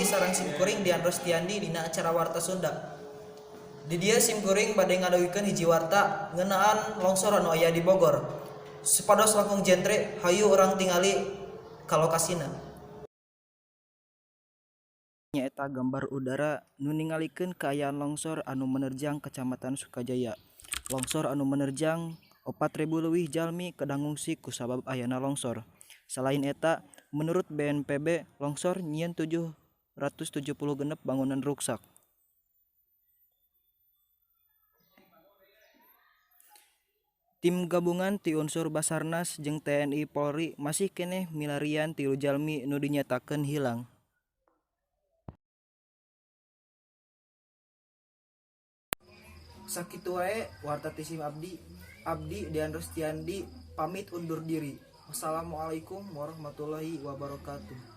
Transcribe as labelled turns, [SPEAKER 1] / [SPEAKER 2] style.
[SPEAKER 1] sareng simkuring Dian Rostiandi dina acara Warta Sunda. Di dia simkuring bade ngadawikeun hiji warta ngeunaan longsor anu aya di Bogor. Supados langkung jentre, hayu urang tingali ka lokasina. Nyaeta gambar udara nu ningalikeun kaayaan longsor anu menerjang Kecamatan Sukajaya. Longsor anu menerjang 4.000 leuwih jalmi kedah ngungsi kusabab ayana longsor. Selain eta, menurut BNPB, longsor nyieun 776 bangunan rusak. Tim gabungan ti unsur Basarnas jeung TNI Polri masih keneh milarian 3 jalmi nu dinyatakeun hilang. Sakitu wae warta ti SIM Abdi Dian Rostiandi pamit undur diri. Wassalamualaikum warahmatullahi wabarakatuh.